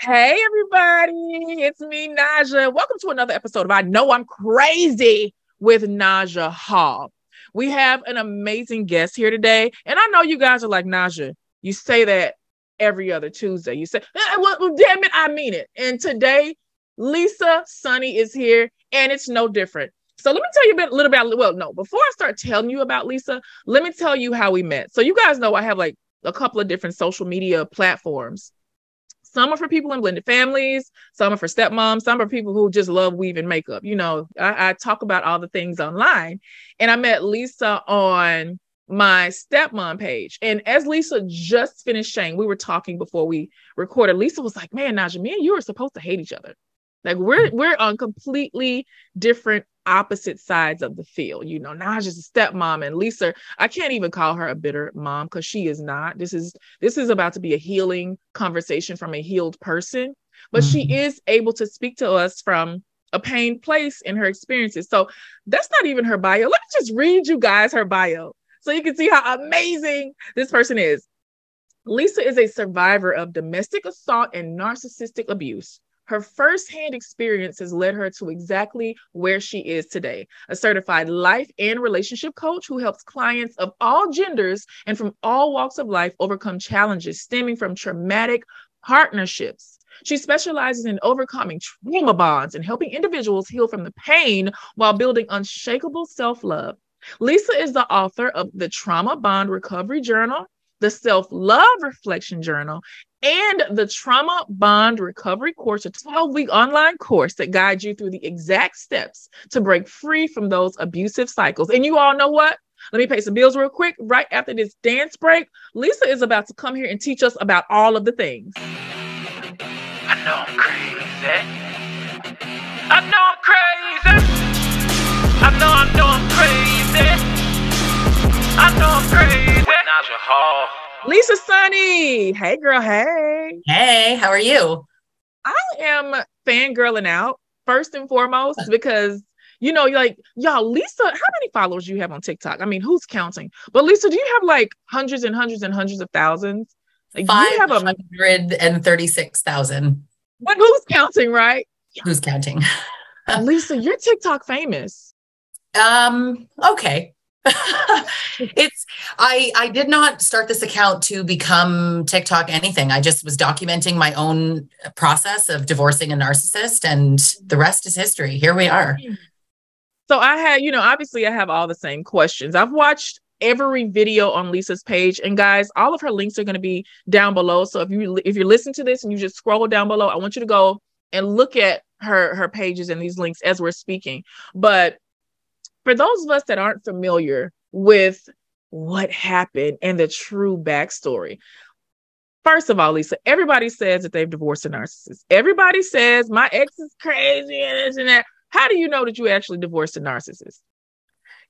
Hey, everybody. It's me, Naja. Welcome to another episode of I Know I'm Crazy with Naja Hall. We have an amazing guest here today. And I know you guys are like, Naja, you say that every other Tuesday. You say, well, damn it, I mean it. And today, Lisa Sonni is here, and it's no different. So let me tell you a little about, well, no, before I start telling you about Lisa, let me tell you how we met. So you guys know I have like a couple of different social media platforms. Some are for people in blended families. Some are for stepmoms. Some are people who just love weaving makeup. You know, I talk about all the things online. And I met Lisa on my stepmom page. And as Lisa just finished saying, we were talking before we recorded. Lisa was like, man, Naja, me and you are supposed to hate each other. Like we're on completely different opposite sides of the field. You know, Naja's a stepmom, and Lisa, I can't even call her a bitter mom because she is not. This is about to be a healing conversation from a healed person, but she is able to speak to us from a pain place in her experiences. So that's not even her bio. Let me just read you guys her bio so you can see how amazing this person is. Lisa is a survivor of domestic assault and narcissistic abuse. Her firsthand experience has led her to exactly where she is today, a certified life and relationship coach who helps clients of all genders and from all walks of life overcome challenges stemming from traumatic partnerships. She specializes in overcoming trauma bonds and helping individuals heal from the pain while building unshakable self-love. Lisa is the author of the Trauma Bond Recovery Journal, the Self-Love Reflection Journal, and the Trauma Bond Recovery Course, a 12-week online course that guides you through the exact steps to break free from those abusive cycles. And you all know what? Let me pay some bills real quick. Right after this dance break, Lisa is about to come here and teach us about all of the things. I know I'm crazy. I know I'm crazy. I know I'm crazy. I know I'm crazy. Naja Hall. Lisa Sonni. Hey, girl. Hey. Hey, how are you? I am fangirling out first and foremost because, you know, like, y'all, Lisa, how many followers do you have on TikTok? I mean, who's counting? But Lisa, do you have like hundreds and hundreds and hundreds of thousands? Like, you have 536,000. But who's counting, right? Who's counting? Lisa, you're TikTok famous. Okay. I did not start this account to become TikTok anything. I just was documenting my own process of divorcing a narcissist, and the rest is history. Here we are. So I had, you know, obviously I have all the same questions. I've watched every video on Lisa's page, and guys, all of her links are going to be down below. So if you're listening to this and you just scroll down below, I want you to go and look at her pages and these links as we're speaking. But for those of us that aren't familiar with what happened and the true backstory, first of all, Lisa, everybody says that they've divorced a narcissist. Everybody says my ex is crazy and this and that. How do you know that you actually divorced a narcissist?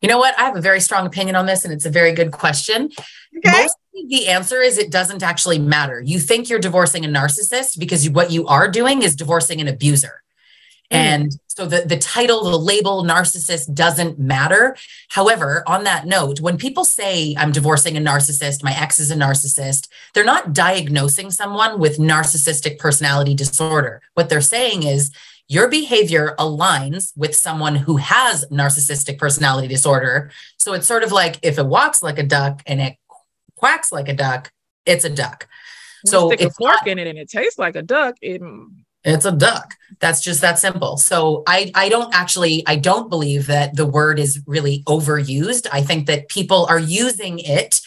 You know what? I have a very strong opinion on this, and it's a very good question. Okay. Mostly the answer is it doesn't actually matter. You think you're divorcing a narcissist because what you are doing is divorcing an abuser. And so the title, the label narcissist doesn't matter. However, on that note, when people say I'm divorcing a narcissist, my ex is a narcissist, they're not diagnosing someone with narcissistic personality disorder. What they're saying is your behavior aligns with someone who has narcissistic personality disorder. So it's sort of like if it walks like a duck and it quacks like a duck, it's a duck. So stick a fork in it and it tastes like a duck. It's a duck. That's just that simple. So I don't believe that the word is really overused. I think that people are using it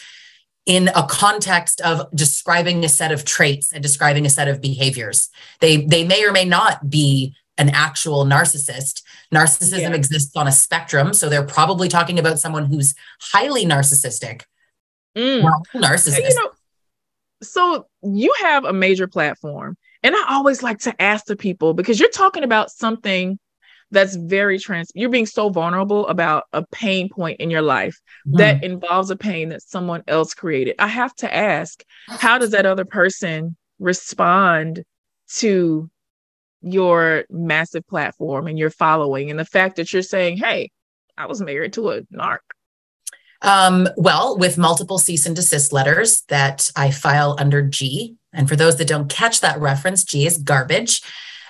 in a context of describing a set of traits and describing a set of behaviors. They may or may not be an actual narcissist. Narcissism exists on a spectrum. So they're probably talking about someone who's highly narcissistic. Narcissist. You know, so you have a major platform. And I always like to ask the people, because you're talking about something that's very you're being so vulnerable about a pain point in your life that involves a pain that someone else created. I have to ask, how does that other person respond to your massive platform and your following and the fact that you're saying, hey, I was married to a narc? Well, with multiple cease and desist letters that I file under G. And for those that don't catch that reference, G is garbage.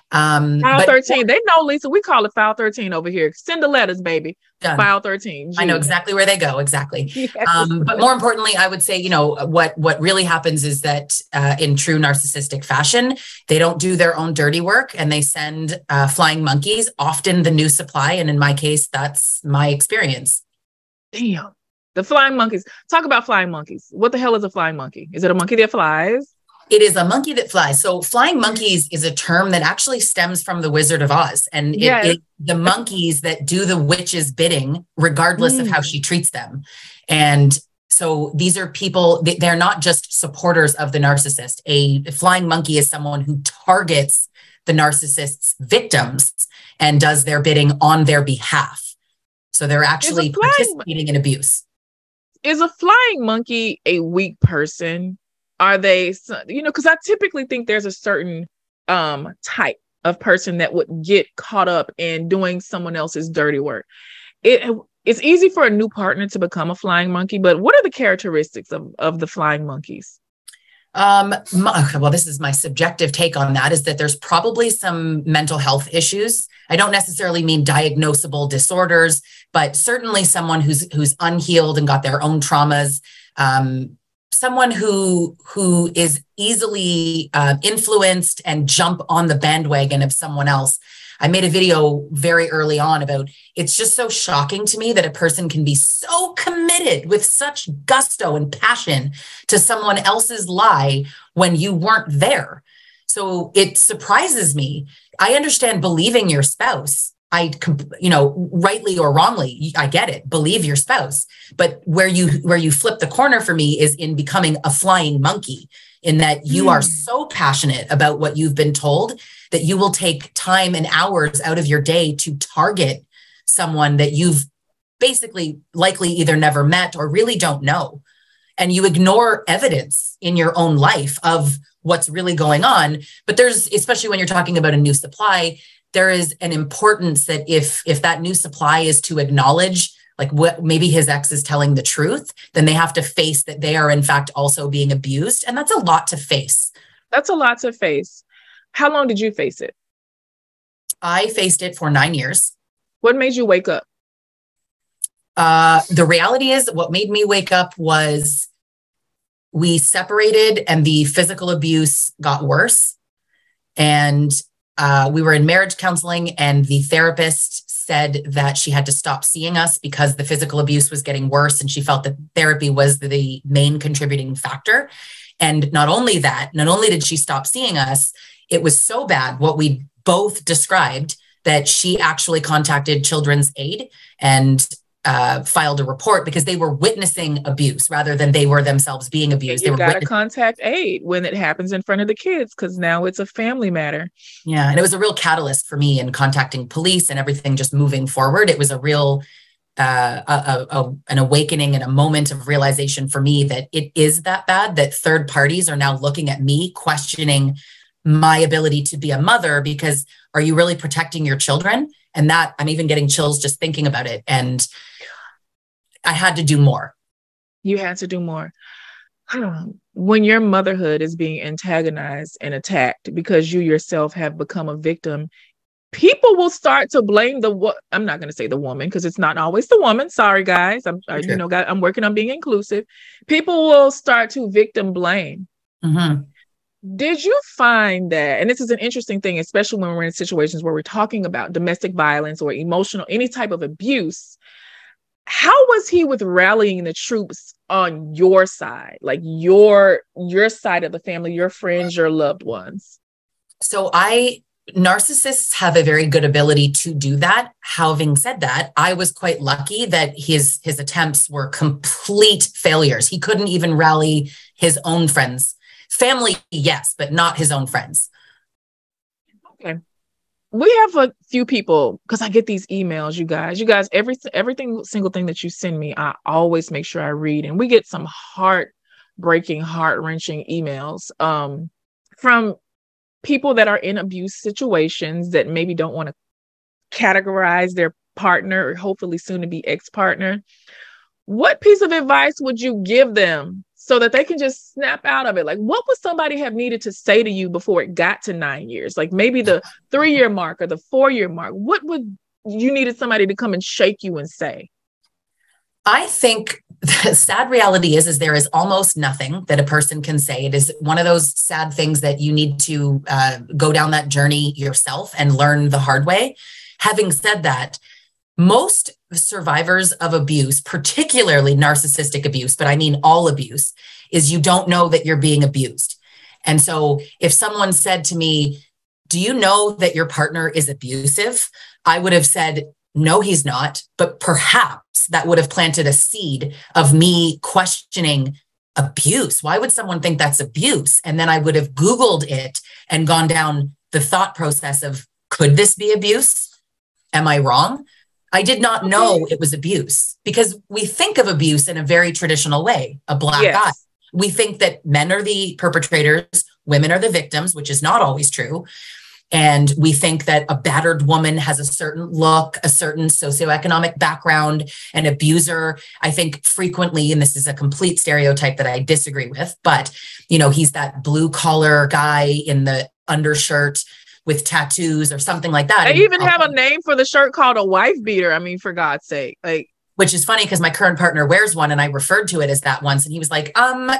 File 13. They know, Lisa. We call it file 13 over here. Send the letters, baby. Done. File 13. G. I know exactly where they go. Exactly. Yes. But more importantly, I would say, what really happens is that in true narcissistic fashion, they don't do their own dirty work and they send flying monkeys, often the new supply. And in my case, that's my experience. Damn. The flying monkeys. Talk about flying monkeys. What the hell is a flying monkey? Is it a monkey that flies? It is a monkey that flies. So flying monkeys is a term that actually stems from the Wizard of Oz. And it is the monkeys that do the witch's bidding, regardless of how she treats them. And so these are people, they're not just supporters of the narcissist. A flying monkey is someone who targets the narcissist's victims and does their bidding on their behalf. So they're actually participating in abuse. Is a flying monkey a weak person? Are they, because I typically think there's a certain type of person that would get caught up in doing someone else's dirty work. It's easy for a new partner to become a flying monkey, but what are the characteristics of the flying monkeys? Well, this is my subjective take on that, is that there's probably some mental health issues. I don't necessarily mean diagnosable disorders, but certainly someone who's unhealed and got their own traumas. Someone who is easily influenced and jump on the bandwagon of someone else. I made a video very early on about, it's just so shocking to me that a person can be so committed with such gusto and passion to someone else's lie when you weren't there. So it surprises me. I understand believing your spouse. Rightly or wrongly, I get it. Believe your spouse. But where you flip the corner for me is in becoming a flying monkey, in that you are so passionate about what you've been told that you will take time and hours out of your day to target someone that you've basically likely either never met or really don't know. And you ignore evidence in your own life of what's really going on. But there's, especially when you're talking about a new supply, there is an importance that if that new supply is to acknowledge like what maybe his ex is telling the truth, then they have to face that they are in fact also being abused. And that's a lot to face. That's a lot to face. How long did you face it? I faced it for 9 years. What made you wake up? The reality is what made me wake up was we separated and the physical abuse got worse. And we were in marriage counseling and the therapist said that she had to stop seeing us because the physical abuse was getting worse. And she felt that therapy was the main contributing factor. And not only did she stop seeing us, it was so bad, what we both described, that she actually contacted Children's Aid and filed a report because they were witnessing abuse rather than they were themselves being abused. You got to contact aid when it happens in front of the kids, because now it's a family matter. Yeah. And it was a real catalyst for me in contacting police and everything just moving forward. It was a real, an awakening and a moment of realization for me that it is that bad, that third parties are now looking at me, questioning my ability to be a mother, because are you really protecting your children? And that I'm even getting chills just thinking about it. And I had to do more. You had to do more. When your motherhood is being antagonized and attacked because you yourself have become a victim, people will start to blame I'm not going to say the woman, because it's not always the woman. Sorry, guys. I'm working on being inclusive. People will start to victim blame. Mm-hmm. Did you find that, and this is an interesting thing, especially when we're in situations where we're talking about domestic violence or emotional, any type of abuse, how was he with rallying the troops on your side, like your side of the family, your friends, your loved ones? So narcissists have a very good ability to do that. Having said that, I was quite lucky that his attempts were complete failures. He couldn't even rally his own friends. Family, yes, but not his own friends. Okay. We have a few people, because I get these emails, you guys, everything single thing that you send me, I always make sure I read. And we get some heartbreaking, heart-wrenching emails from people that are in abuse situations that maybe don't want to categorize their partner, or hopefully soon to be ex-partner. what piece of advice would you give them so that they can just snap out of it? Like, what would somebody have needed to say to you before it got to 9 years? Like maybe the 3-year mark or the 4-year mark. What would you needed somebody to come and shake you and say? I think the sad reality is there is almost nothing that a person can say. It is one of those sad things that you need to go down that journey yourself and learn the hard way. Having said that, most survivors of abuse, particularly narcissistic abuse, but I mean all abuse, is you don't know that you're being abused. And so if someone said to me, do you know that your partner is abusive? I would have said, no, he's not. But perhaps that would have planted a seed of me questioning abuse. Why would someone think that's abuse? And then I would have Googled it and gone down the thought process of, could this be abuse? Am I wrong? I did not know it was abuse because we think of abuse in a very traditional way, a black eye. We think that men are the perpetrators, women are the victims, which is not always true. And we think that a battered woman has a certain look, a certain socioeconomic background. An abuser, I think frequently, and this is a complete stereotype that I disagree with, but, you know, he's that blue collar guy in the undershirt with tattoos or something like that. They even have a name for the shirt called a wife beater. I mean, for God's sake, like. Which is funny because my current partner wears one and I referred to it as that once. And he was like,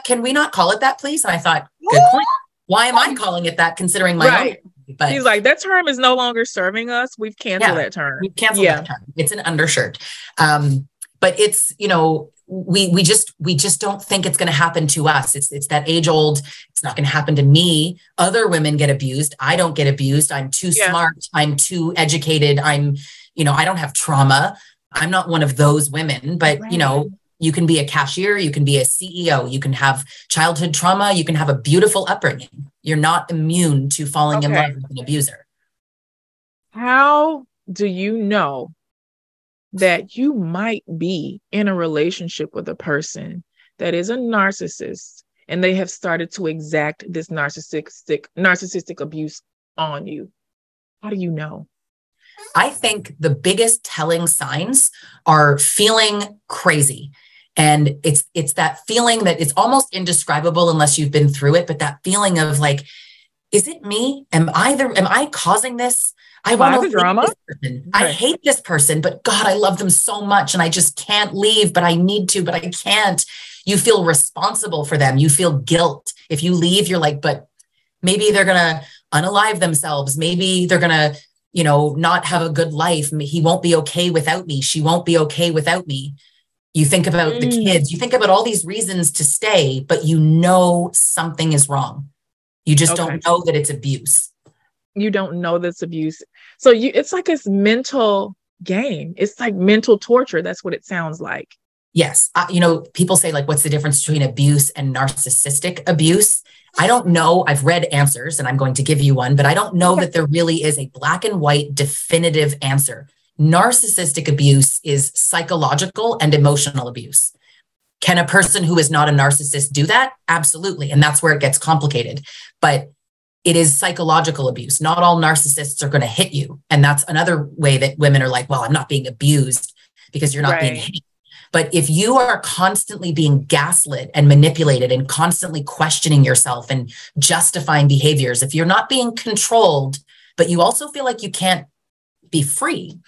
can we not call it that, please? And I thought, good point. Why am I calling it that considering my own? But he's like, that term is no longer serving us. We've canceled that term. We've canceled that term. It's an undershirt. But it's, you know, we just don't think it's going to happen to us. It's that age old, it's not going to happen to me. Other women get abused. I don't get abused. I'm too smart. I'm too educated. I don't have trauma. I'm not one of those women, but you know, you can be a cashier, you can be a CEO, you can have childhood trauma, you can have a beautiful upbringing. You're not immune to falling in love with an abuser. How do you know that you might be in a relationship with a person that is a narcissist and they have started to exact this narcissistic abuse on you? How do you know? I think the biggest telling signs are feeling crazy. And it's that feeling that it's almost indescribable unless you've been through it. But that feeling of like, is it me? Am I causing this? I want to drama. I hate this person, but God, I love them so much. And I just can't leave, but I need to, but I can't. You feel responsible for them. You feel guilt. If you leave, you're like, but maybe they're going to unalive themselves. Maybe they're going to, you know, not have a good life. He won't be okay without me. She won't be okay without me. You think about the kids, you think about all these reasons to stay, but you know something is wrong. You just don't know that it's abuse. You don't know that's abuse. So it's like this mental game. It's like mental torture. That's what it sounds like. Yes. You know, people say like, what's the difference between abuse and narcissistic abuse? I don't know. I've read answers and I'm going to give you one, but I don't know that there really is a black and white definitive answer. Narcissistic abuse is psychological and emotional abuse. Can a person who is not a narcissist do that? Absolutely. And that's where it gets complicated. But it is psychological abuse. Not all narcissists are going to hit you. And that's another way that women are like, well, I'm not being abused because you're not being hit. But if you are constantly being gaslit and manipulated and constantly questioning yourself and justifying behaviors, if you're not being controlled, but you also feel like you can't be free,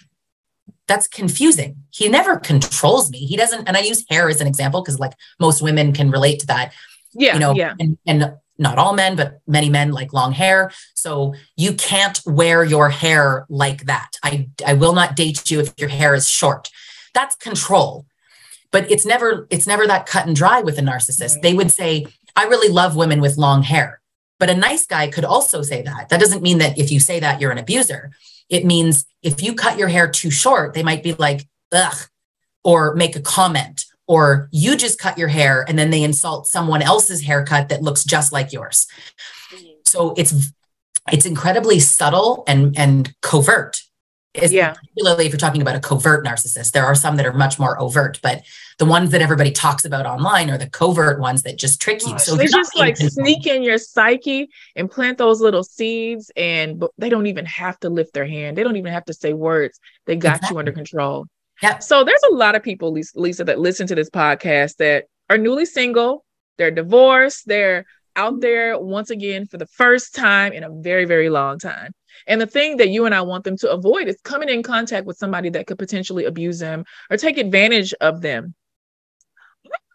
that's confusing. He never controls me. He doesn't. And I use hair as an example because like most women can relate to that. Yeah. You know, and not all men, but many men like long hair. So you can't wear your hair like that. I will not date you if your hair is short. That's control. But it's never that cut and dry with a narcissist. Right. They would say, I really love women with long hair. But a nice guy could also say that. That doesn't mean that if you say that, you're an abuser. It means if you cut your hair too short, they might be like, ugh, or make a comment, or you just cut your hair and then they insult someone else's haircut that looks just like yours. So it's incredibly subtle and covert. Particularly if you're talking about a covert narcissist. There are some that are much more overt, but the ones that everybody talks about online are the covert ones that just trick you. So they just like sneak in your psyche and plant those little seeds, and they don't even have to lift their hand. They don't even have to say words. They got you under control. Yep. So there's a lot of people, Lisa, that listen to this podcast that are newly single, they're divorced, they're out there once again for the first time in a very, very long time. And the thing that you and I want them to avoid is coming in contact with somebody that could potentially abuse them or take advantage of them.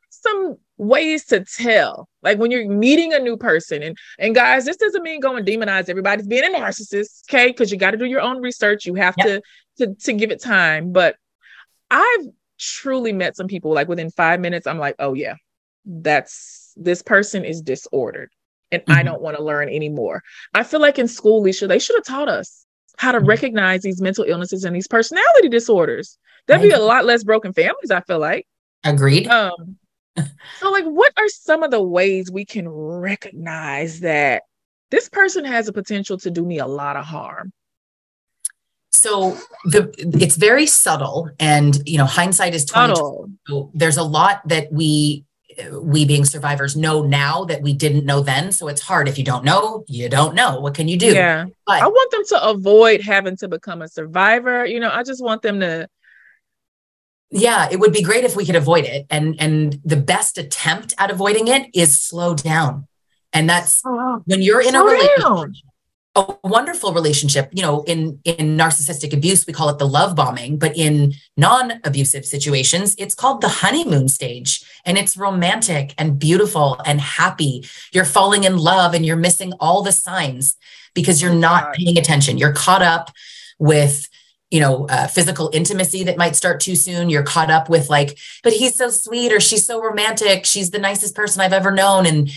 Some ways to tell, like when you're meeting a new person, and guys, this doesn't mean go and demonize everybody's being a narcissist, okay? Because you got to do your own research. You have to give it time. But I've truly met some people, like within 5 minutes, I'm like, oh yeah, this person is disordered, and I don't want to learn anymore. I feel like in school, Leisha, they should have taught us how to recognize these mental illnesses and these personality disorders. There'd be a lot less broken families, I feel like. Agreed. So like, what are some of the ways we can recognize that this person has a potential to do me a lot of harm? So it's very subtle, and hindsight is 2020. So there's a lot that we being survivors know now that we didn't know then. So it's hard. If you don't know, you don't know. What can you do? Yeah. But I want them to avoid having to become a survivor. I just want them to. Yeah, it would be great if we could avoid it. And the best attempt at avoiding it is slow down. And that's when you're in a relationship, a wonderful relationship, in narcissistic abuse, we call it the love bombing, but in non-abusive situations, it's called the honeymoon stage. And it's romantic and beautiful and happy. You're falling in love and you're missing all the signs because you're not paying attention. You're caught up with physical intimacy that might start too soon. You're caught up with like, but he's so sweet, or she's so romantic. She's the nicest person I've ever known. And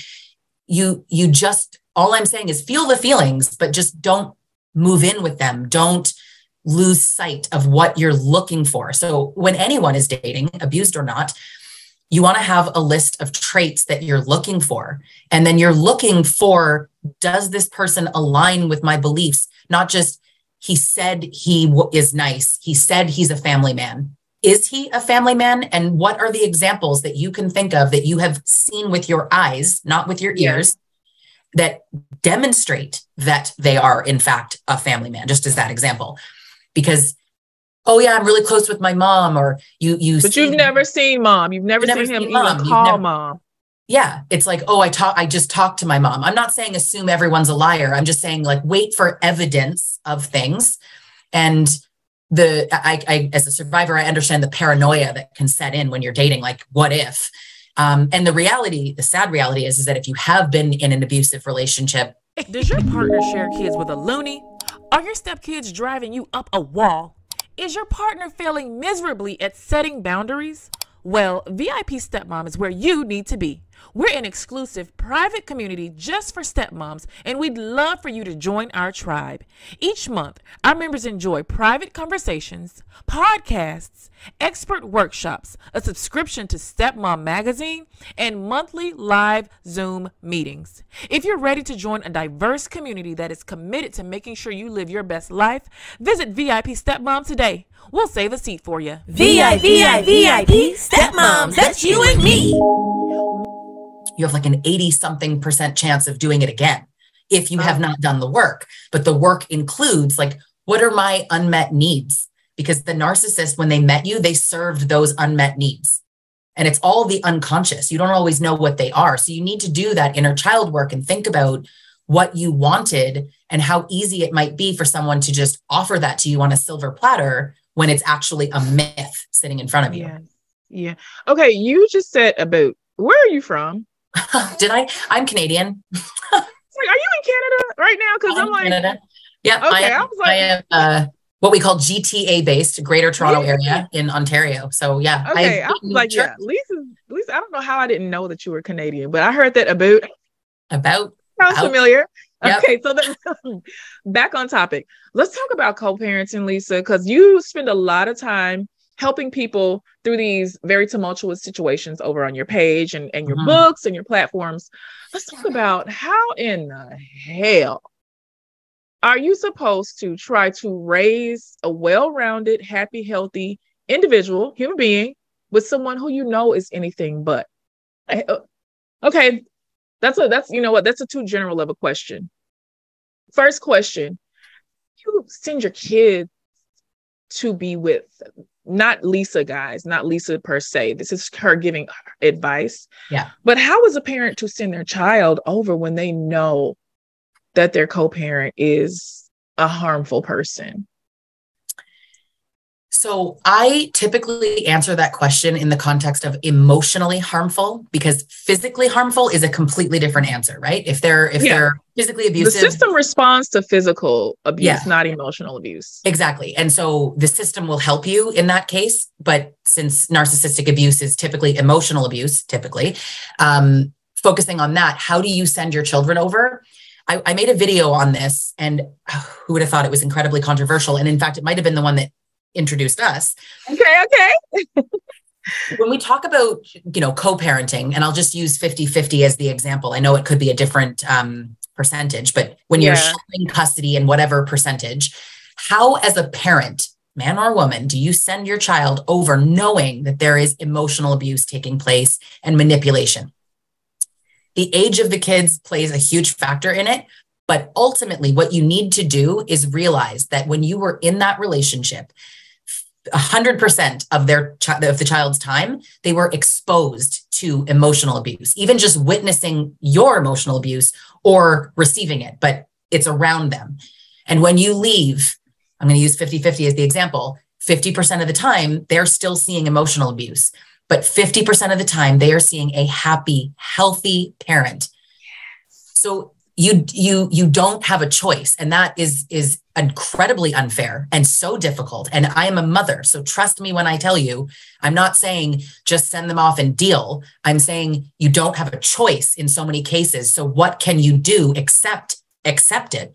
you just, all I'm saying is feel the feelings, but just don't move in with them. Don't lose sight of what you're looking for. So when anyone is dating, abused or not, you want to have a list of traits that you're looking for. And then you're looking for, does this person align with my beliefs? Not just, he said he is nice. He said he's a family man. Is he a family man? And what are the examples that you can think of that you have seen with your eyes, not with your ears, that demonstrate that they are, in fact, a family man, just as that example? Because, oh yeah, I'm really close with my mom, or you. But you've never seen mom. You've never seen him even call mom. Yeah. It's like, oh, I just talked to my mom. I'm not saying assume everyone's a liar. I'm just saying like, wait for evidence of things. And I, as a survivor, I understand the paranoia that can set in when you're dating, like, what if? And the sad reality is that if you have been in an abusive relationship. Does your partner share kids with a loony? Are your stepkids driving you up a wall? Is your partner failing miserably at setting boundaries? Well, VIP Stepmom is where you need to be. We're an exclusive private community just for stepmoms, and we'd love for you to join our tribe. Each month, our members enjoy private conversations, podcasts, expert workshops, a subscription to Stepmom magazine, and monthly live Zoom meetings. If you're ready to join a diverse community that is committed to making sure you live your best life, visit VIP Stepmom today. We'll save a seat for you. VIP Stepmoms, that's you and me. You have like an 80-something% chance of doing it again if you have not done the work. But the work includes like, what are my unmet needs? Because the narcissist, when they met you, they served those unmet needs. And it's all the unconscious. You don't always know what they are. So you need to do that inner child work and think about what you wanted and how easy it might be for someone to just offer that to you on a silver platter when it's actually a myth sitting in front of you. Yeah. Okay. You just said about, where are you from? Did I? I'm Canadian. Like, are you in Canada right now? Because I'm like, Canada. Yeah. Okay. I am what we call GTA based, Greater Toronto Area in Ontario. So yeah. Okay. I was like, yeah, Lisa, I don't know how I didn't know that you were Canadian, but I heard that about sounds familiar. Yep. Okay. So back on topic. Let's talk about co-parenting, Lisa, because you spend a lot of time helping people through these very tumultuous situations over on your page and your books and your platforms. Let's talk about how in the hell are you supposed to try to raise a well-rounded, happy, healthy individual, human being, with someone who you know is anything but. Okay, that's a too general of a question. First question, you send your kids to be with not Lisa, guys, not Lisa per se. This is her giving advice. Yeah. But how is a parent to send their child over when they know that their co-parent is a harmful person? So I typically answer that question in the context of emotionally harmful, because physically harmful is a completely different answer, right? If they're physically abusive, the system responds to physical abuse, not emotional abuse. Exactly. And so the system will help you in that case. But since narcissistic abuse is typically emotional abuse, focusing on that, how do you send your children over? I made a video on this, and who would have thought it was incredibly controversial? And in fact, it might have been the one that introduced us. Okay. When we talk about, co-parenting, and I'll just use 50-50 as the example. I know it could be a different percentage, but when you're sharing custody in whatever percentage, how as a parent, man or woman, do you send your child over knowing that there is emotional abuse taking place and manipulation? The age of the kids plays a huge factor in it. But ultimately, what you need to do is realize that when you were in that relationship, 100% of the child's time, they were exposed to emotional abuse, even just witnessing your emotional abuse or receiving it, but it's around them. And when you leave, I'm going to use 50-50 as the example, 50% of the time, they're still seeing emotional abuse, but 50% of the time, they are seeing a happy, healthy parent. So you don't have a choice. And that is incredibly unfair and so difficult. And I am a mother. So trust me when I tell you, I'm not saying just send them off and deal. I'm saying you don't have a choice in so many cases. So what can you do except accept it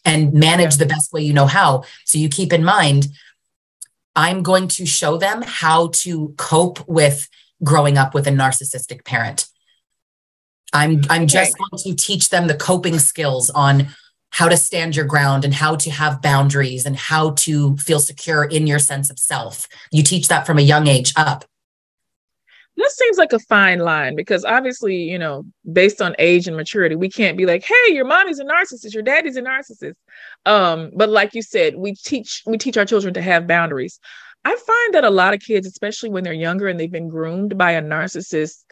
and manage the best way you know how? So you keep in mind, I'm going to show them how to cope with growing up with a narcissistic parent. I'm just going to teach them the coping skills on how to stand your ground and how to have boundaries and how to feel secure in your sense of self. You teach that from a young age up. This seems like a fine line because obviously, based on age and maturity, we can't be like, hey, your mommy's a narcissist, your daddy's a narcissist. But like you said, we teach our children to have boundaries. I find that a lot of kids, especially when they're younger and they've been groomed by a narcissist,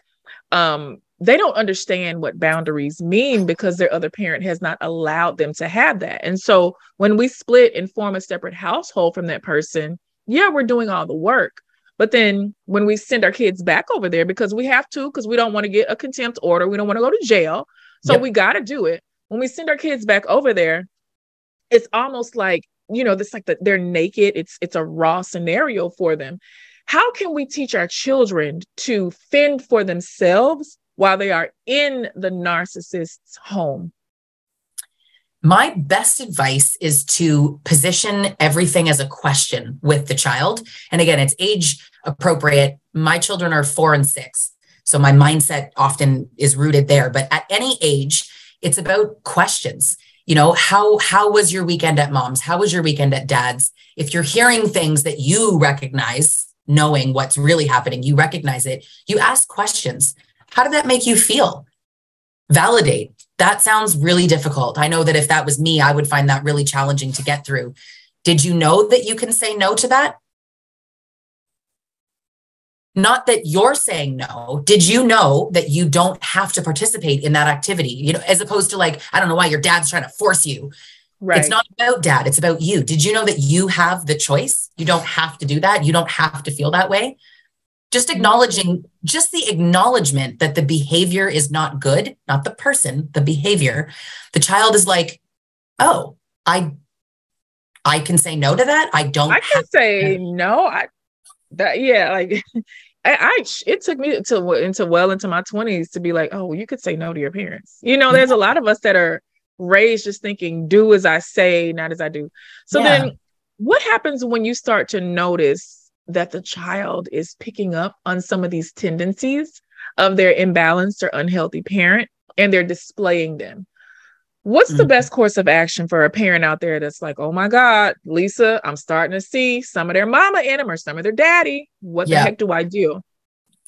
they don't understand what boundaries mean because their other parent has not allowed them to have that. And so when we split and form a separate household from that person, we're doing all the work. But then when we send our kids back over there, because we have to, because we don't want to get a contempt order, we don't want to go to jail. So we got to do it. When we send our kids back over there, it's almost like, this like they're naked. It's a raw scenario for them. How can we teach our children to fend for themselves while they are in the narcissist's home? My best advice is to position everything as a question with the child. And again, it's age appropriate. My children are 4 and 6. So my mindset often is rooted there. But at any age, it's about questions. How was your weekend at mom's? How was your weekend at dad's? If you're hearing things that you recognize, knowing what's really happening, you recognize it, you ask questions. How did that make you feel? Validate. That sounds really difficult. I know that if that was me, I would find that really challenging to get through. Did you know that you can say no to that? Not that you're saying no. Did you know that you don't have to participate in that activity? As opposed to like, I don't know why your dad's trying to force you. Right. It's not about dad. It's about you. Did you know that you have the choice? You don't have to do that. You don't have to feel that way. Just acknowledging, just the acknowledgement that the behavior is not good, not the person, the behavior. The child is like, oh, I can say no to that. I can say no. It took me into my 20s to be like, oh, you could say no to your parents. There's a lot of us that are raised just thinking, do as I say, not as I do. So then what happens when you start to notice that the child is picking up on some of these tendencies of their imbalanced or unhealthy parent and they're displaying them? What's the best course of action for a parent out there that's like, oh my God, Lisa, I'm starting to see some of their mama in them or some of their daddy. What the heck do I do?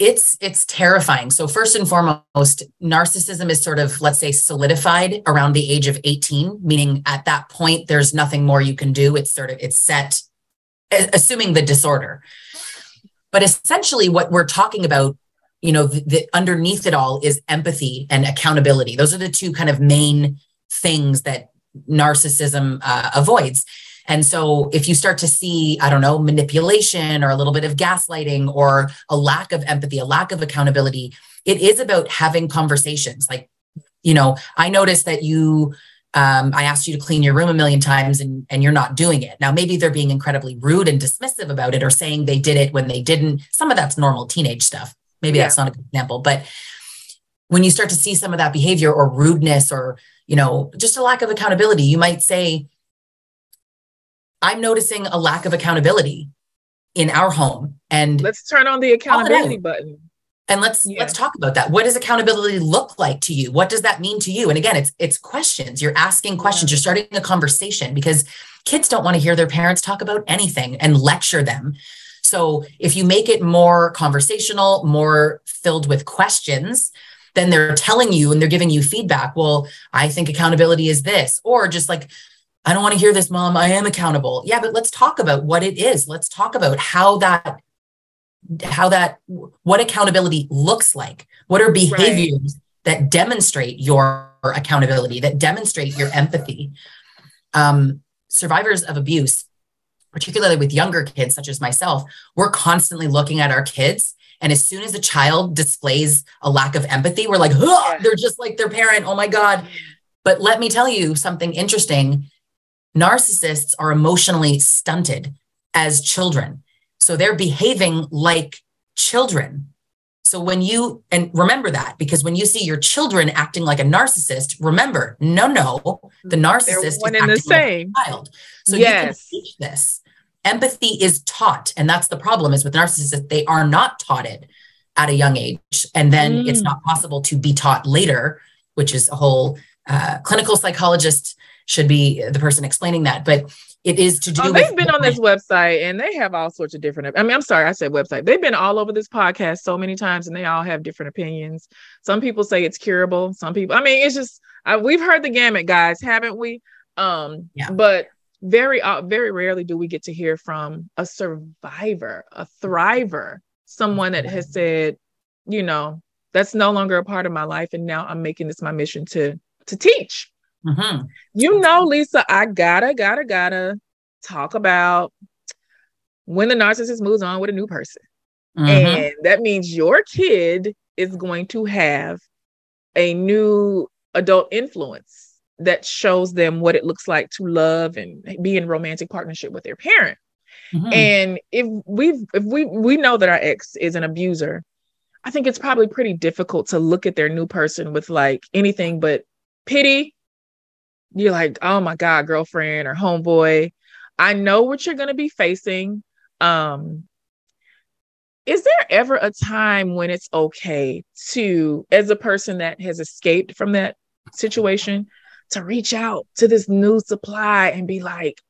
It's terrifying. So first and foremost, narcissism is sort of, let's say, solidified around the age of 18, meaning at that point, there's nothing more you can do. It's set, assuming the disorder. But essentially what we're talking about, the underneath it all is empathy and accountability. Those are the two kind of main things that narcissism avoids. And so if you start to see, I don't know, manipulation or a little bit of gaslighting or a lack of empathy, a lack of accountability, it is about having conversations. Like, I noticed that I asked you to clean your room a million times and you're not doing it. Now, maybe they're being incredibly rude and dismissive about it or saying they did it when they didn't. Some of that's normal teenage stuff. Maybe that's not a good example. But when you start to see some of that behavior or rudeness or, just a lack of accountability, you might say, I'm noticing a lack of accountability in our home. And let's turn on the accountability button. And let's talk about that. What does accountability look like to you? What does that mean to you? And again, it's questions. You're asking questions. You're starting a conversation because kids don't want to hear their parents talk about anything and lecture them. So if you make it more conversational, more filled with questions, then they're telling you and they're giving you feedback. Well, I think accountability is this, or just like, I don't want to hear this, Mom. I am accountable. Yeah, but let's talk about what it is. Let's talk about what accountability looks like. What are behaviors that demonstrate your accountability, that demonstrate your empathy? Survivors of abuse, particularly with younger kids, such as myself, we're constantly looking at our kids. And as soon as a child displays a lack of empathy, we're like, they're just like their parent. Oh my God. But let me tell you something interesting. Narcissists are emotionally stunted as children. So they're behaving like children. So and remember that, because when you see your children acting like a narcissist, remember, no, the narcissist is acting like a child. So you can teach this. Empathy is taught. And that's the problem is with narcissists, they are not taught it at a young age. And then it's not possible to be taught later, which is a whole clinical psychologist should be the person explaining that. But it is to do they've been on this website and they have all sorts of different, I'm sorry, I said website. They've been all over this podcast so many times and they all have different opinions. Some people say it's curable. Some people, it's just, we've heard the gamut, guys, haven't we? But very rarely do we get to hear from a survivor, a thriver, someone that has said, that's no longer a part of my life. And now I'm making this my mission to teach. Mm-hmm. Lisa, I gotta talk about when the narcissist moves on with a new person. Mm-hmm. And that means your kid is going to have a new adult influence that shows them what it looks like to love and be in romantic partnership with their parent. Mm-hmm. And if we know that our ex is an abuser, I think it's probably pretty difficult to look at their new person with like anything but pity. You're like, oh my God, girlfriend or homeboy, I know what you're going to be facing. Is there ever a time when it's okay to, as a person that has escaped from that situation, to reach out to this new supply and be like,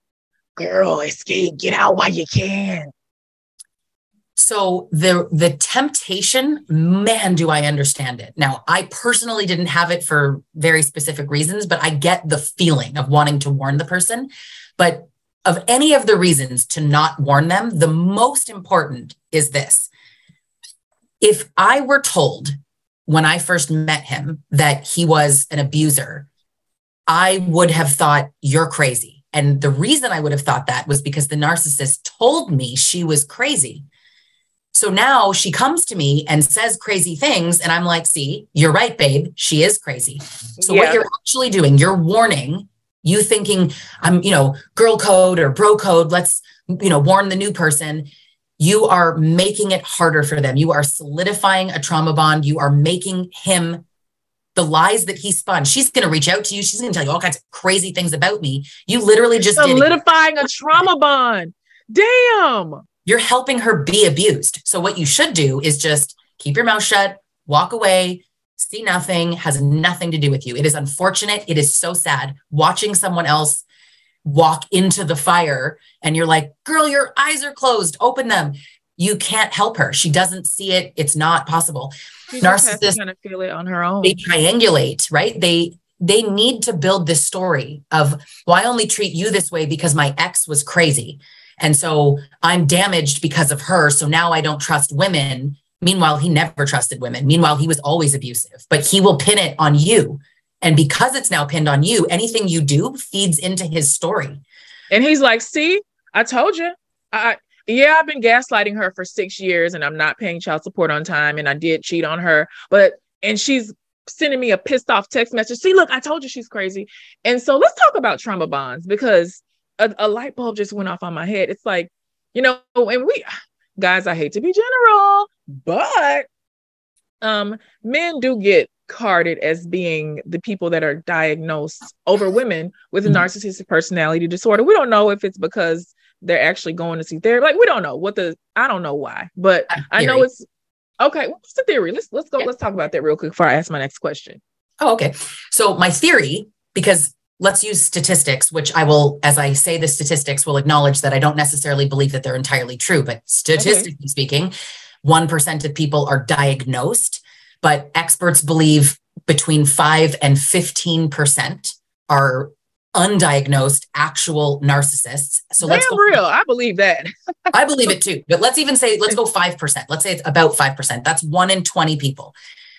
girl, escape, get out while you can? So the temptation, man, do I understand it. Now, I personally didn't have it for very specific reasons, but I get the feeling of wanting to warn the person. But of any of the reasons to not warn them, the most important is this. If I were told when I first met him that he was an abuser, I would have thought you're crazy. And the reason I would have thought that was because the narcissist told me she was crazy. So now she comes to me and says crazy things. And I'm like, see, you're right, babe. She is crazy. So what you're actually doing, you're warning, you thinking I'm, girl code or bro code. Let's, warn the new person. You are making it harder for them. You are solidifying a trauma bond. You are making him the lies that he spun. She's going to reach out to you. She's going to tell you all kinds of crazy things about me. You literally just solidifying a trauma bond. Damn. You're helping her be abused. So what you should do is just keep your mouth shut, walk away, see nothing, has nothing to do with you. It is unfortunate. It is so sad watching someone else walk into the fire and you're like, girl, your eyes are closed, open them. You can't help her. She doesn't see it. It's not possible. Narcissists kind of feel it on her own. They triangulate, right? They need to build this story of, well, I only treat you this way because my ex was crazy. And so I'm damaged because of her. So now I don't trust women. Meanwhile, he never trusted women. Meanwhile, he was always abusive, but he will pin it on you. And because it's now pinned on you, anything you do feeds into his story. And he's like, see, I told you. Yeah, I've been gaslighting her for 6 years and I'm not paying child support on time. And I did cheat on her. And she's sending me a pissed off text message. See, look, I told you she's crazy. And so let's talk about trauma bonds, because a light bulb just went off on my head. It's like, and guys, I hate to be general, but men do get carded as being the people that are diagnosed over women with a narcissistic personality disorder. We don't know if it's because they're actually going to see therapy. Like, we don't know I don't know why, but I know it's okay. What's the theory? Let's go. Yeah. Let's talk about that real quick before I ask my next question. Oh, okay. So my theory, because let's use statistics, which I will, as I say the statistics, will acknowledge that I don't necessarily believe that they're entirely true, but statistically speaking, 1% of people are diagnosed, but experts believe between 5 and 15% are undiagnosed actual narcissists. So let's go real. I believe that. I believe it too. But let's go 5%. Let's say it's about 5%. That's 1 in 20 people.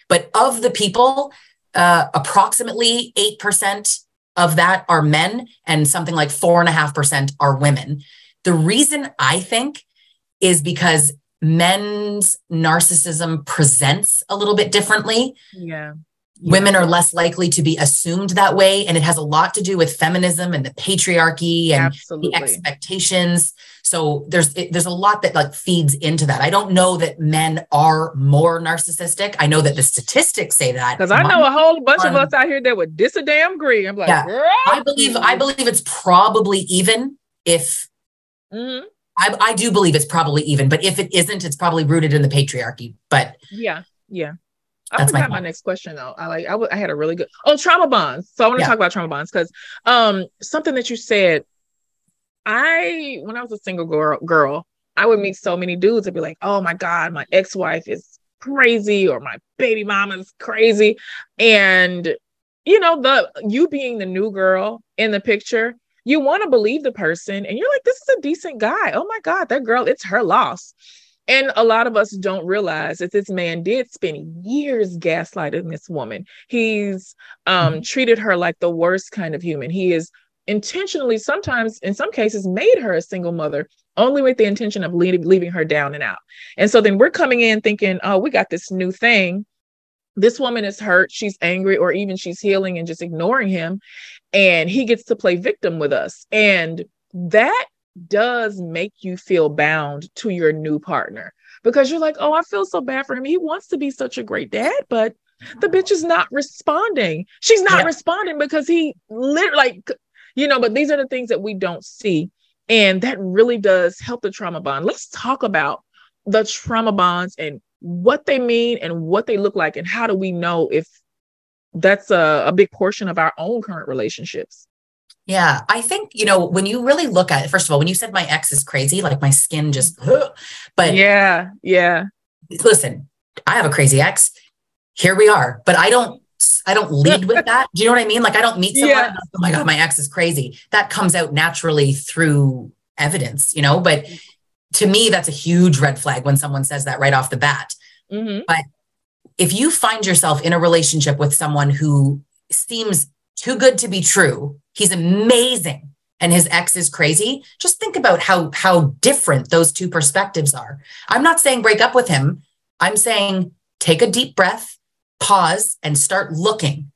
But of the people, approximately 8% of that are men, and something like 4.5% are women. The reason I think is because men's narcissism presents a little bit differently. Yeah. Women are less likely to be assumed that way. And it has a lot to do with feminism and the patriarchy and the expectations. So there's a lot that like feeds into that. I don't know that men are more narcissistic. I know that the statistics say that. Because I know a whole bunch of us out here that would disagree. I'm like, yeah, I believe it's probably even if I do believe it's probably even, but if it isn't, it's probably rooted in the patriarchy. But yeah. I forgot my next question though. I had a really good trauma bonds. So I want to talk about trauma bonds because something that you said. When I was a single girl, I would meet so many dudes and be like, "Oh my God, my ex-wife is crazy," or "My baby mama is crazy," and you being the new girl in the picture, you want to believe the person, and you're like, "This is a decent guy. Oh my God, that girl, it's her loss." And a lot of us don't realize that this man did spend years gaslighting this woman. He's treated her like the worst kind of human. He is intentionally, sometimes in some cases, made her a single mother only with the intention of leaving her down and out. And so then we're coming in thinking, oh, we got this new thing. This woman is hurt. She's angry, or even she's healing and just ignoring him. And he gets to play victim with us. And that does make you feel bound to your new partner, because you're like, oh, I feel so bad for him. He wants to be such a great dad, but the bitch is not responding. She's not responding because he literally, but these are the things that we don't see. And that really does help the trauma bond. Let's talk about the trauma bonds and what they mean and what they look like, and how do we know if that's a big portion of our own current relationships. Yeah, I think, when you really look at it, first of all, when you said my ex is crazy, like my skin just, but yeah. Listen, I have a crazy ex. Here we are, but I don't lead with that. Do you know what I mean? Like, I don't meet someone, oh my God, my ex is crazy. That comes out naturally through evidence, but to me, that's a huge red flag when someone says that right off the bat. Mm-hmm. But if you find yourself in a relationship with someone who seems too good to be true, he's amazing, and his ex is crazy, just think about how different those two perspectives are. I'm not saying break up with him. I'm saying take a deep breath, pause, and start looking,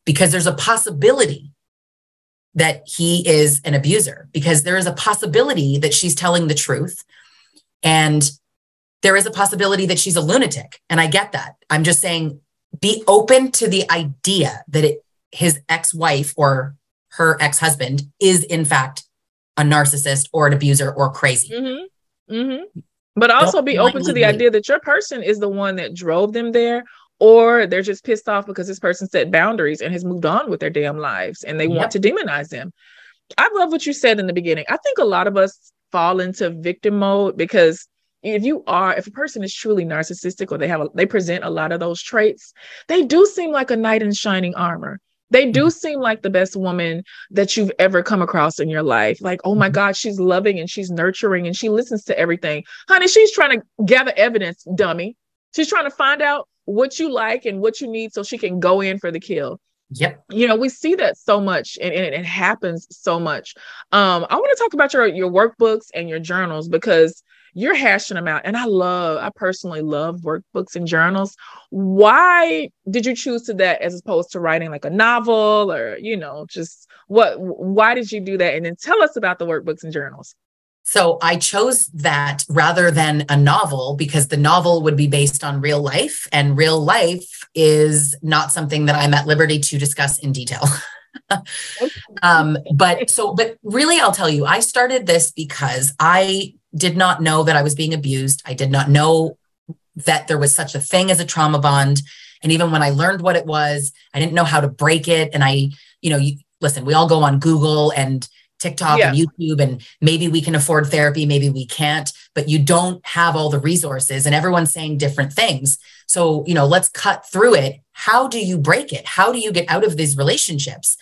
because there's a possibility that he is an abuser, because there is a possibility that she's telling the truth, and there is a possibility that she's a lunatic. And I get that. I'm just saying, be open to the idea that his ex-wife or her ex-husband is in fact a narcissist or an abuser or crazy. Mm-hmm. Mm-hmm. But also be open to the idea that your person is the one that drove them there, or they're just pissed off because this person set boundaries and has moved on with their damn lives and they want to demonize them. I love what you said in the beginning. I think a lot of us fall into victim mode, because if a person is truly narcissistic, or they present a lot of those traits, they do seem like a knight in shining armor. They do seem like the best woman that you've ever come across in your life. Like, oh my God, she's loving and she's nurturing and she listens to everything. Honey, she's trying to gather evidence, dummy. She's trying to find out what you like and what you need so she can go in for the kill. Yep. You know, we see that so much and it happens so much. I want to talk about your workbooks and your journals because you're hashing them out. And I personally love workbooks and journals. Why did you choose to that as opposed to writing like a novel or, you know, just why did you do that? And then tell us about the workbooks and journals. So I chose that rather than a novel because the novel would be based on real life, and real life is not something that I'm at liberty to discuss in detail. But really, I'll tell you, I started this because I did not know that I was being abused. I did not know that there was such a thing as a trauma bond. And even when I learned what it was, I didn't know how to break it. And listen, we all go on Google and TikTok and YouTube, and maybe we can afford therapy, maybe we can't, but you don't have all the resources and everyone's saying different things. So, let's cut through it. How do you break it? How do you get out of these relationships?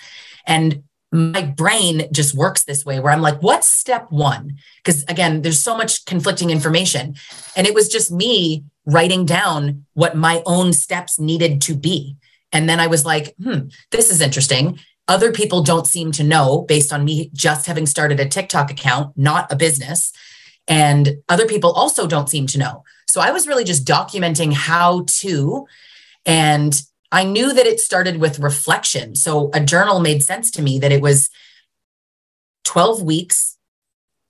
And my brain just works this way where I'm like, what's step one? Because again, there's so much conflicting information. And it was just me writing down what my own steps needed to be. And then I was like, this is interesting. Other people don't seem to know based on me just having started a TikTok account, not a business. And other people also don't seem to know. So I was really just documenting how to, and I knew that it started with reflection. So a journal made sense to me that it was 12 weeks.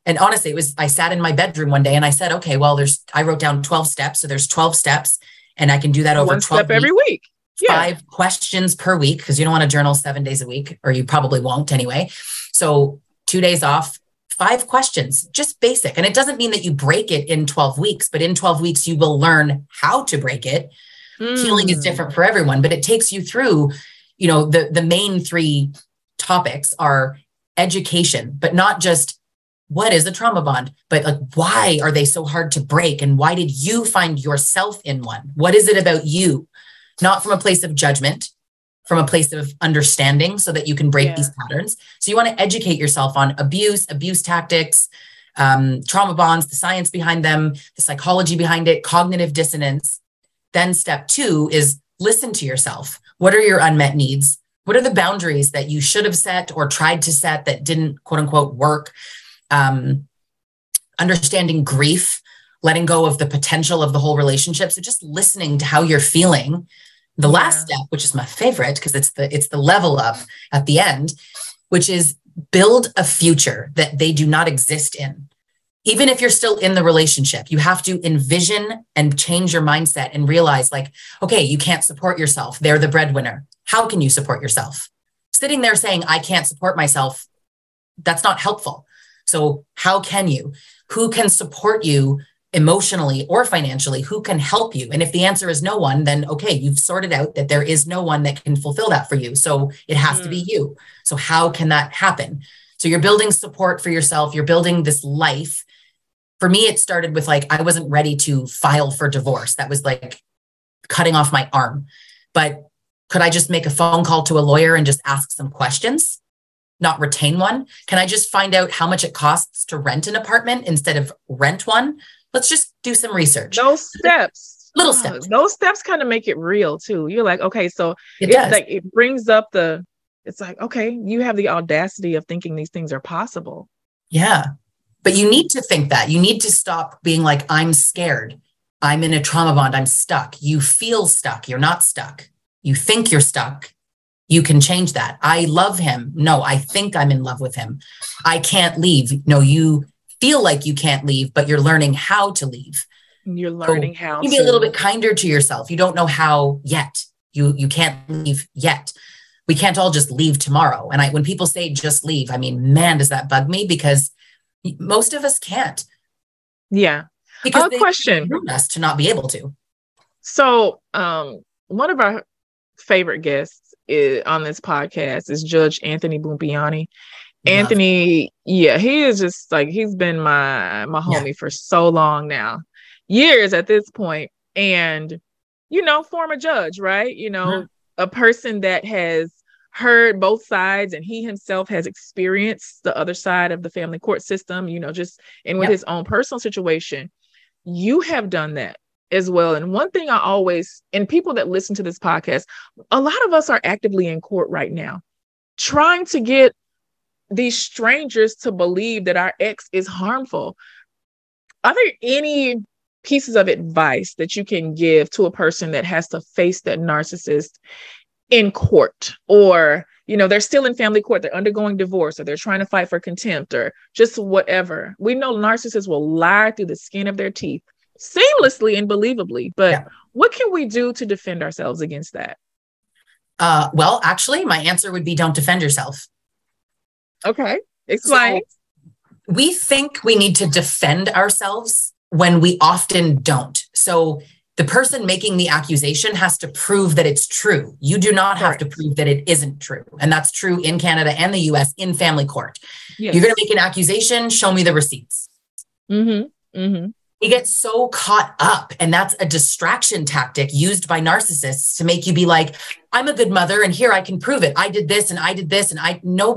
And honestly, I sat in my bedroom one day and I said, okay, well, I wrote down 12 steps. So there's 12 steps and I can do that over 12 step every week. 5 questions per week, because you don't want to journal 7 days a week, or you probably won't anyway. So 2 days off, 5 questions, just basic. And it doesn't mean that you break it in 12 weeks, but in 12 weeks, you will learn how to break it. Healing is different for everyone, but it takes you through, the main 3 topics are education, but not just what is a trauma bond, but like, why are they so hard to break? And why did you find yourself in one? What is it about you? Not from a place of judgment, from a place of understanding so that you can break these patterns. So you want to educate yourself on abuse tactics, trauma bonds, the science behind them, the psychology behind it, cognitive dissonance. Then step 2 is listen to yourself. What are your unmet needs? What are the boundaries that you should have set or tried to set that didn't, quote unquote, work? Understanding grief, letting go of the potential of the whole relationship. So just listening to how you're feeling. The last step, which is my favorite because it's the level up at the end, which is build a future that they do not exist in. Even if you're still in the relationship, you have to envision and change your mindset and realize like, okay, you can't support yourself. They're the breadwinner. How can you support yourself? Sitting there saying, I can't support myself, that's not helpful. So how can you? Who can support you emotionally or financially? Who can help you? And if the answer is no one, then okay, you've sorted out that there is no one that can fulfill that for you. So it has to be you. So how can that happen? So you're building support for yourself. You're building this life. For me, it started with like, I wasn't ready to file for divorce. That was like cutting off my arm. But could I just make a phone call to a lawyer and just ask some questions? Not retain one? Can I just find out how much it costs to rent an apartment instead of rent one? Let's just do some research. Those steps, little steps. Those steps kind of make it real too. You're like, okay, so it brings up it's like, okay, you have the audacity of thinking these things are possible. Yeah. But you need to think that. You need to stop being like, I'm scared. I'm in a trauma bond. I'm stuck. You feel stuck. You're not stuck. You think you're stuck. You can change that. I love him. No, I think I'm in love with him. I can't leave. No, you feel like you can't leave, but you're learning how to leave. You're learning how to be a little bit kinder to yourself. You don't know how yet. You can't leave yet. We can't all just leave tomorrow. And when people say just leave, I mean, man, does that bug me because most of us can't. Yeah. Because they question us to not be able to. So one of our favorite guests on this podcast is Judge Anthony Bumpiani. Anthony, he is just like, he's been my homie for so long now, years at this point. And, former judge, right? A person that has heard both sides and he himself has experienced the other side of the family court system, just and with his own personal situation, you have done that as well. And one thing and people that listen to this podcast, a lot of us are actively in court right now, trying to get these strangers to believe that our ex is harmful. Are there any pieces of advice that you can give to a person that has to face that narcissist in court, or, they're still in family court, they're undergoing divorce, or they're trying to fight for contempt, or just whatever? We know narcissists will lie through the skin of their teeth seamlessly and believably, but what can we do to defend ourselves against that? Well, actually, my answer would be don't defend yourself. Okay. Explain. So we think we need to defend ourselves when we often don't. So the person making the accusation has to prove that it's true. You do not have to prove that it isn't true. And that's true in Canada and the US in family court. Yes. You're going to make an accusation, show me the receipts. Mm-hmm. Mm-hmm. You get so caught up, and that's a distraction tactic used by narcissists to make you be like, I'm a good mother and here I can prove it. I did this and I did this, and no,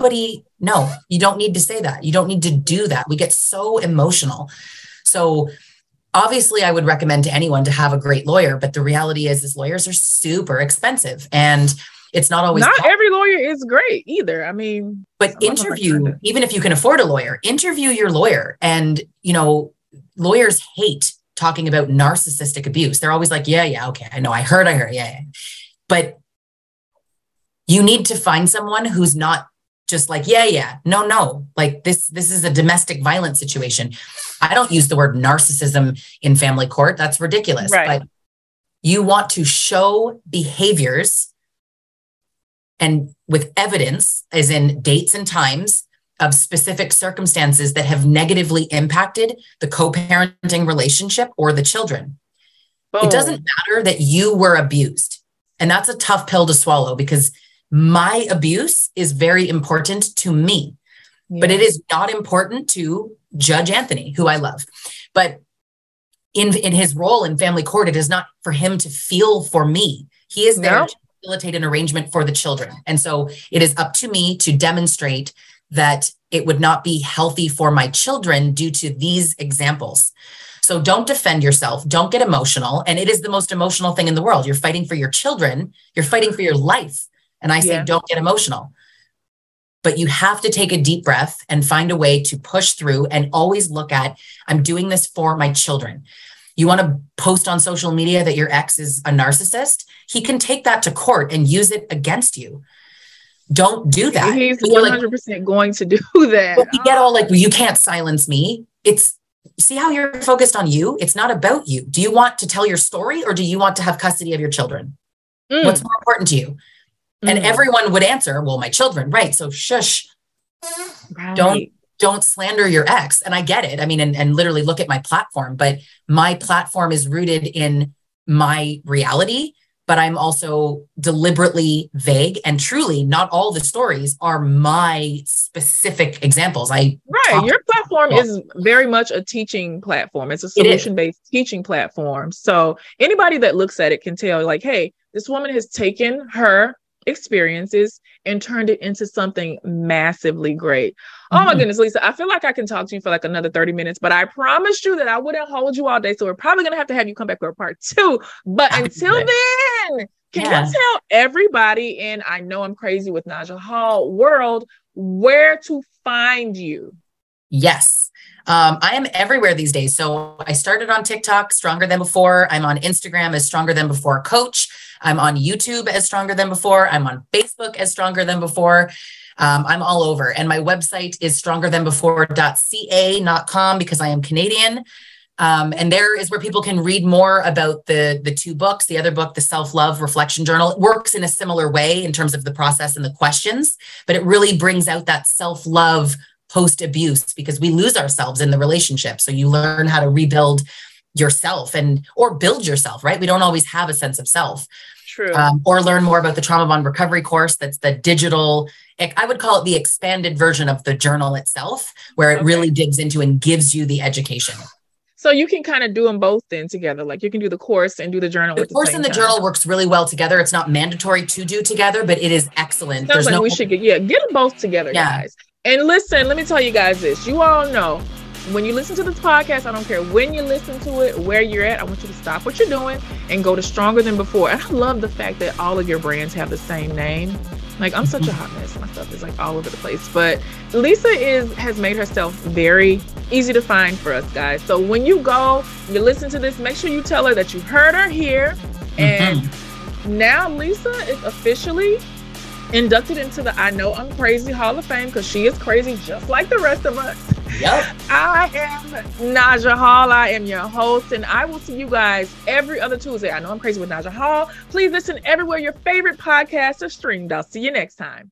you don't need to say that. You don't need to do that. We get so emotional. So obviously I would recommend to anyone to have a great lawyer, but the reality is lawyers are super expensive, and it's not always. Not every lawyer is great either. I mean, but even if you can afford a lawyer, interview your lawyer. And, lawyers hate talking about narcissistic abuse. They're always like, yeah, okay, I know, I heard, yeah. But you need to find someone who's not just like, no, like this is a domestic violence situation. I don't use the word narcissism in family court. That's ridiculous. Right. But you want to show behaviors and with evidence, as in dates and times of specific circumstances that have negatively impacted the co-parenting relationship or the children. Boom. It doesn't matter that you were abused. And that's a tough pill to swallow, because my abuse is very important to me, but it is not important to Judge Anthony, who I love. But in his role in family court, it is not for him to feel for me. He is there to facilitate an arrangement for the children. And so it is up to me to demonstrate that it would not be healthy for my children due to these examples. So don't defend yourself. Don't get emotional. And it is the most emotional thing in the world. You're fighting for your children. You're fighting for your life. And I say, don't get emotional. But you have to take a deep breath and find a way to push through and always look at, I'm doing this for my children. You want to post on social media that your ex is a narcissist? He can take that to court and use it against you. Don't do that. He's 100% going to do that. But we get all like, well, you can't silence me. See how you're focused on you? It's not about you. Do you want to tell your story, or do you want to have custody of your children? What's more important to you? And everyone would answer, well, my children. Right. So shush. Right. Don't slander your ex. And I get it. I mean, and literally look at my platform, but my platform is rooted in my reality, but I'm also deliberately vague, and truly not all the stories are my specific examples. Your platform is very much a teaching platform. It's a solution-based teaching platform. So anybody that looks at it can tell, like, hey, this woman has taken her experiences and turned it into something massively great. Oh my goodness, Lisa, I feel like I can talk to you for like another 30 minutes, but I promised you that I wouldn't hold you all day. So we're probably going to have you come back for a part 2. But until then, can you tell everybody, and I know I'm crazy with Naja Hall world, where to find you? Yes. I am everywhere these days. So I started on TikTok, Stronger Than Before. I'm on Instagram as Stronger Than Before Coach. I'm on YouTube as Stronger Than Before. I'm on Facebook as Stronger Than Before. I'm all over. And my website is strongerthanbefore.ca, not .com, because I am Canadian. And there is where people can read more about the 2 books. The other book, the Self-Love Reflection Journal, it works in a similar way in terms of the process and the questions, but it really brings out that self-love post-abuse, because we lose ourselves in the relationship. So you learn how to rebuild yourself or build yourself, right? We don't always have a sense of self. True. Or learn more about the Trauma Bond Recovery course. That's the digital, I would call it the expanded version of the journal itself, where it really digs into and gives you the education. So you can kind of do them both then together. Like you can do the course and do the journal. The course and the journal works really well together. It's not mandatory to do together, but it is excellent. Sounds like we should get them both together, guys. And listen, let me tell you guys this. You all know when you listen to this podcast, I don't care when you listen to it, where you're at, I want you to stop what you're doing and go to Stronger Than Before. And I love the fact that all of your brands have the same name. Like, I'm such a hot mess. My stuff is like all over the place. But Lisa has made herself very easy to find for us, guys. So when you go, you listen to this, make sure you tell her that you heard her here. And now Lisa is officially inducted into the I Know I'm Crazy Hall of Fame, because she is crazy just like the rest of us. Yep. I am Naja Hall. I am your host, and I will see you guys every other Tuesday. I Know I'm Crazy with Naja Hall. Please listen everywhere your favorite podcasts are streamed. I'll see you next time.